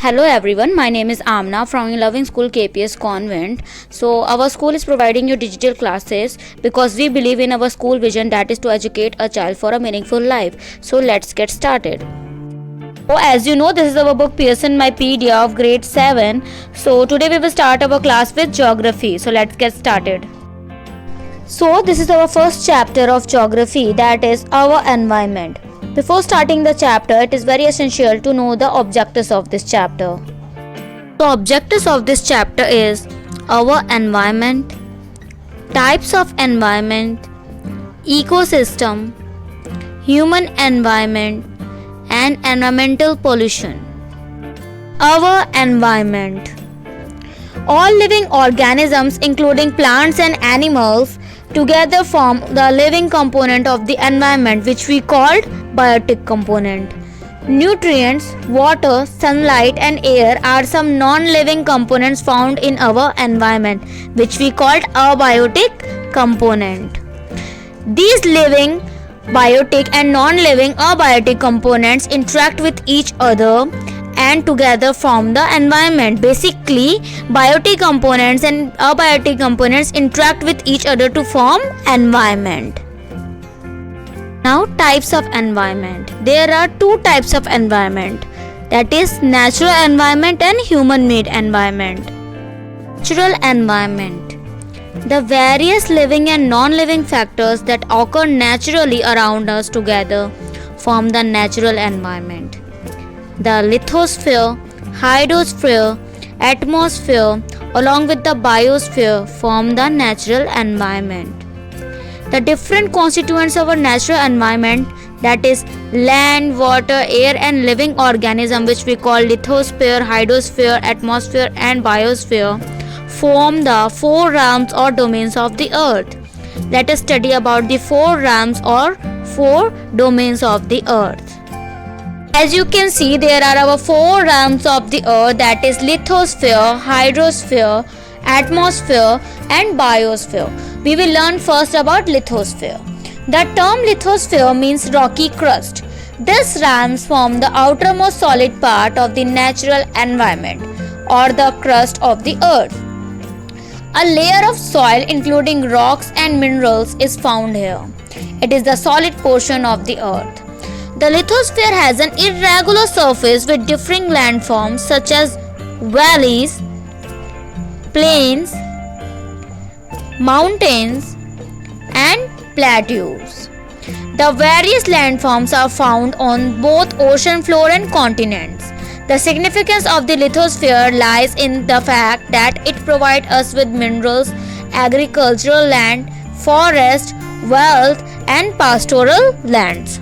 Hello everyone, my name is Amna from your loving school KPS CONVENT. So our school is providing you digital classes because we believe in our school vision, that is to educate a child for a meaningful life. So let's get started. So as you know, this is our book Pearson Mypedia of grade 7. So today we will start our class with geography. So let's get started. So this is our first chapter of geography, that is our environment. Before starting the chapter, it is very essential to know the objectives of this chapter. The objectives of this chapter is our environment, types of environment, ecosystem, human environment, and environmental pollution. Our environment. All living organisms, including plants and animals, together form the living component of the environment, which we called biotic component. Nutrients, water, sunlight and air are some non-living components found in our environment, which we called abiotic component. These living, biotic and non-living abiotic components interact with each other and together form the environment. Basically, biotic components and abiotic components interact with each other to form environment. Now, types of environment. There are two types of environment, that is natural environment and human-made environment. Natural environment. The various living and non-living factors that occur naturally around us together form the natural environment. The lithosphere, hydrosphere, atmosphere along with the biosphere form the natural environment. The different constituents of our natural environment, that is land, water, air and living organism, which we call lithosphere, hydrosphere, atmosphere and biosphere, form the four realms or domains of the earth. Let us study about the four realms or four domains of the earth. As you can see, there are our four realms of the earth, that is lithosphere, hydrosphere, atmosphere and biosphere. We will learn first about lithosphere. The term lithosphere means rocky crust. This realms form the outermost solid part of the natural environment or the crust of the earth. A layer of soil including rocks and minerals is found here. It is the solid portion of the earth. The lithosphere has an irregular surface with differing landforms such as valleys, plains, mountains and plateaus. The various landforms are found on both ocean floor and continents. The significance of the lithosphere lies in the fact that it provides us with minerals, agricultural land, forest, wealth and pastoral lands.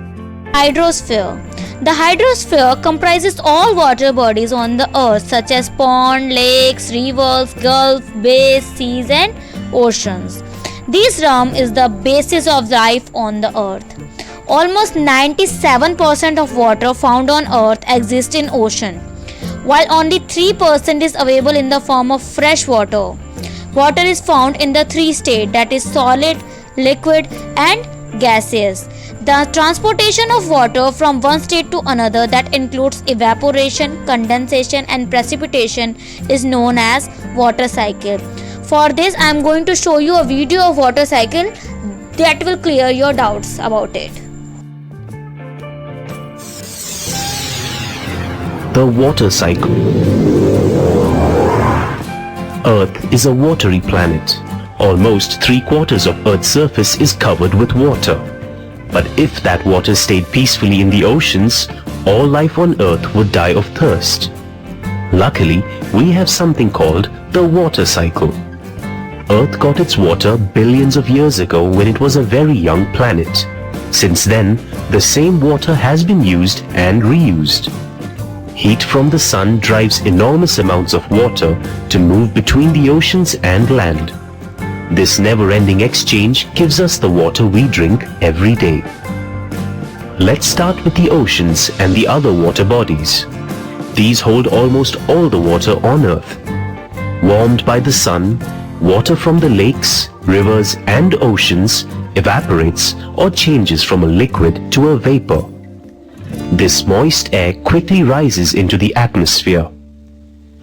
Hydrosphere. The hydrosphere comprises all water bodies on the earth such as ponds, lakes, rivers, gulfs, bays, seas and oceans. This realm is the basis of life on the earth. Almost 97% of water found on earth exists in ocean, while only 3% is available in the form of fresh water. Water is found in the three states, that is solid, liquid and gaseous. The transportation of water from one state to another, that includes evaporation, condensation and precipitation, is known as water cycle. For this, I am going to show you a video of water cycle that will clear your doubts about it. The water cycle. Earth is a watery planet. Almost 3/4 of Earth's surface is covered with water. But if that water stayed peacefully in the oceans, all life on Earth would die of thirst. Luckily, we have something called the water cycle. Earth got its water billions of years ago when it was a very young planet. Since then, the same water has been used and reused. Heat from the sun drives enormous amounts of water to move between the oceans and land. This never-ending exchange gives us the water we drink every day. Let's start with the oceans and the other water bodies. These hold almost all the water on Earth. Warmed by the sun, water from the lakes, rivers and oceans evaporates or changes from a liquid to a vapor. This moist air quickly rises into the atmosphere.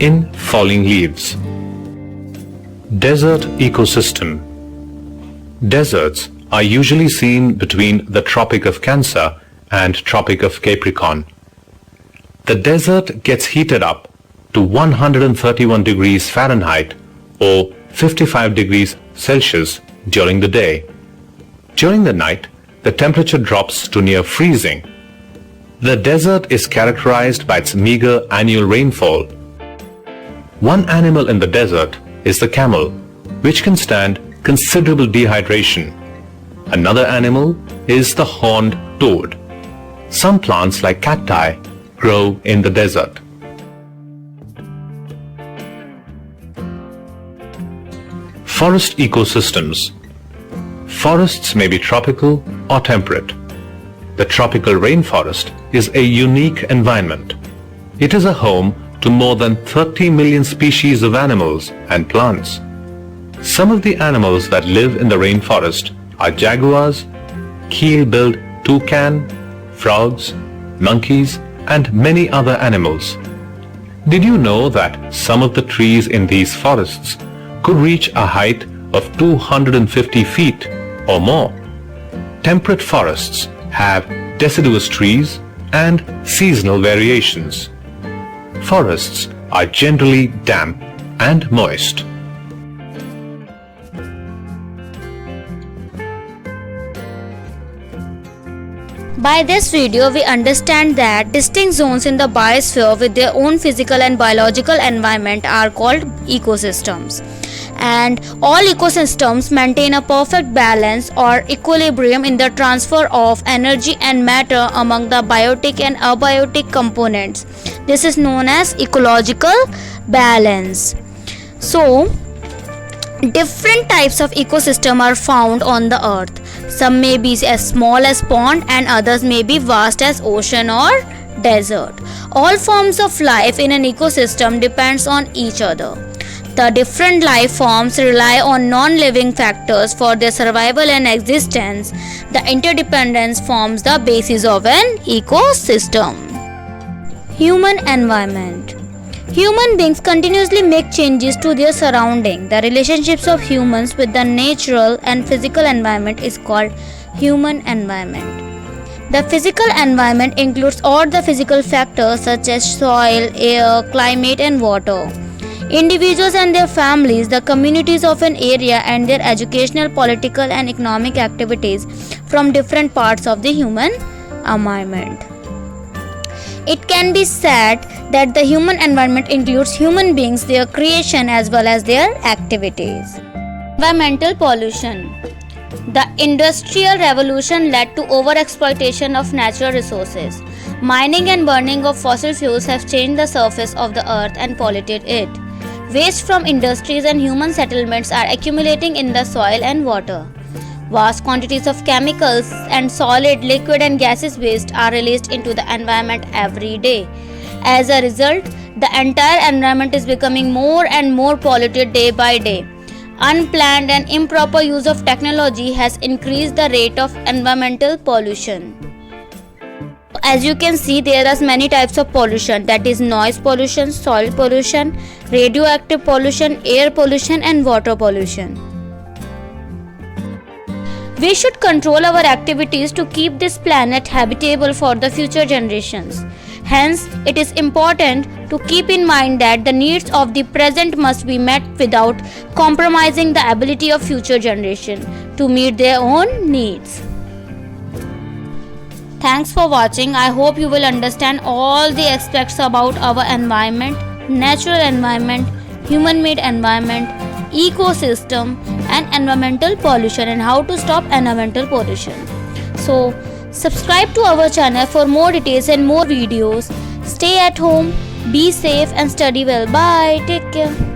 in falling leaves. Desert ecosystem. Deserts are usually seen between the Tropic of Cancer and Tropic of Capricorn. The desert gets heated up to 131 degrees Fahrenheit or 55 degrees Celsius during the day. During the night, the temperature drops to near freezing. The desert is characterized by its meager annual rainfall. One animal in the desert is the camel, which can stand considerable dehydration. Another animal is the horned toad. Some plants like cacti grow in the desert. Forest ecosystems. Forests may be tropical or temperate. The tropical rainforest is a unique environment. It is a home to more than 30 million species of animals and plants. Some of the animals that live in the rainforest are jaguars, keel-billed toucan, frogs, monkeys, and many other animals. Did you know that some of the trees in these forests could reach a height of 250 feet or more? Temperate forests have deciduous trees and seasonal variations. Forests are generally damp and moist. By this video, we understand that distinct zones in the biosphere with their own physical and biological environment are called ecosystems. And all ecosystems maintain a perfect balance or equilibrium in the transfer of energy and matter among the biotic and abiotic components. This is known as ecological balance. So, different types of ecosystem are found on the earth. Some may be as small as pond and others may be vast as ocean or desert. All forms of life in an ecosystem depends on each other. The different life forms rely on non-living factors for their survival and existence. The interdependence forms the basis of an ecosystem. Human environment. Human beings continuously make changes to their surrounding. The relationships of humans with the natural and physical environment is called human environment. The physical environment includes all the physical factors such as soil, air, climate and water. Individuals and their families, the communities of an area and their educational, political and economic activities from different parts of the human environment. It can be said that the human environment includes human beings, their creation as well as their activities. Environmental pollution. The Industrial Revolution led to overexploitation of natural resources. Mining and burning of fossil fuels have changed the surface of the earth and polluted it. Waste from industries and human settlements are accumulating in the soil and water. Vast quantities of chemicals and solid, liquid and gaseous waste are released into the environment every day. As a result, the entire environment is becoming more and more polluted day by day. Unplanned and improper use of technology has increased the rate of environmental pollution. As you can see, there are many types of pollution, that is noise pollution, soil pollution, radioactive pollution, air pollution and water pollution. We should control our activities to keep this planet habitable for the future generations. Hence, it is important to keep in mind that the needs of the present must be met without compromising the ability of future generations to meet their own needs. Thanks for watching. I hope you will understand all the aspects about our environment, natural environment, human-made environment, ecosystem and environmental pollution and how to stop environmental pollution. So, subscribe to our channel for more details and more videos. Stay at home, be safe and study well. Bye. Take care.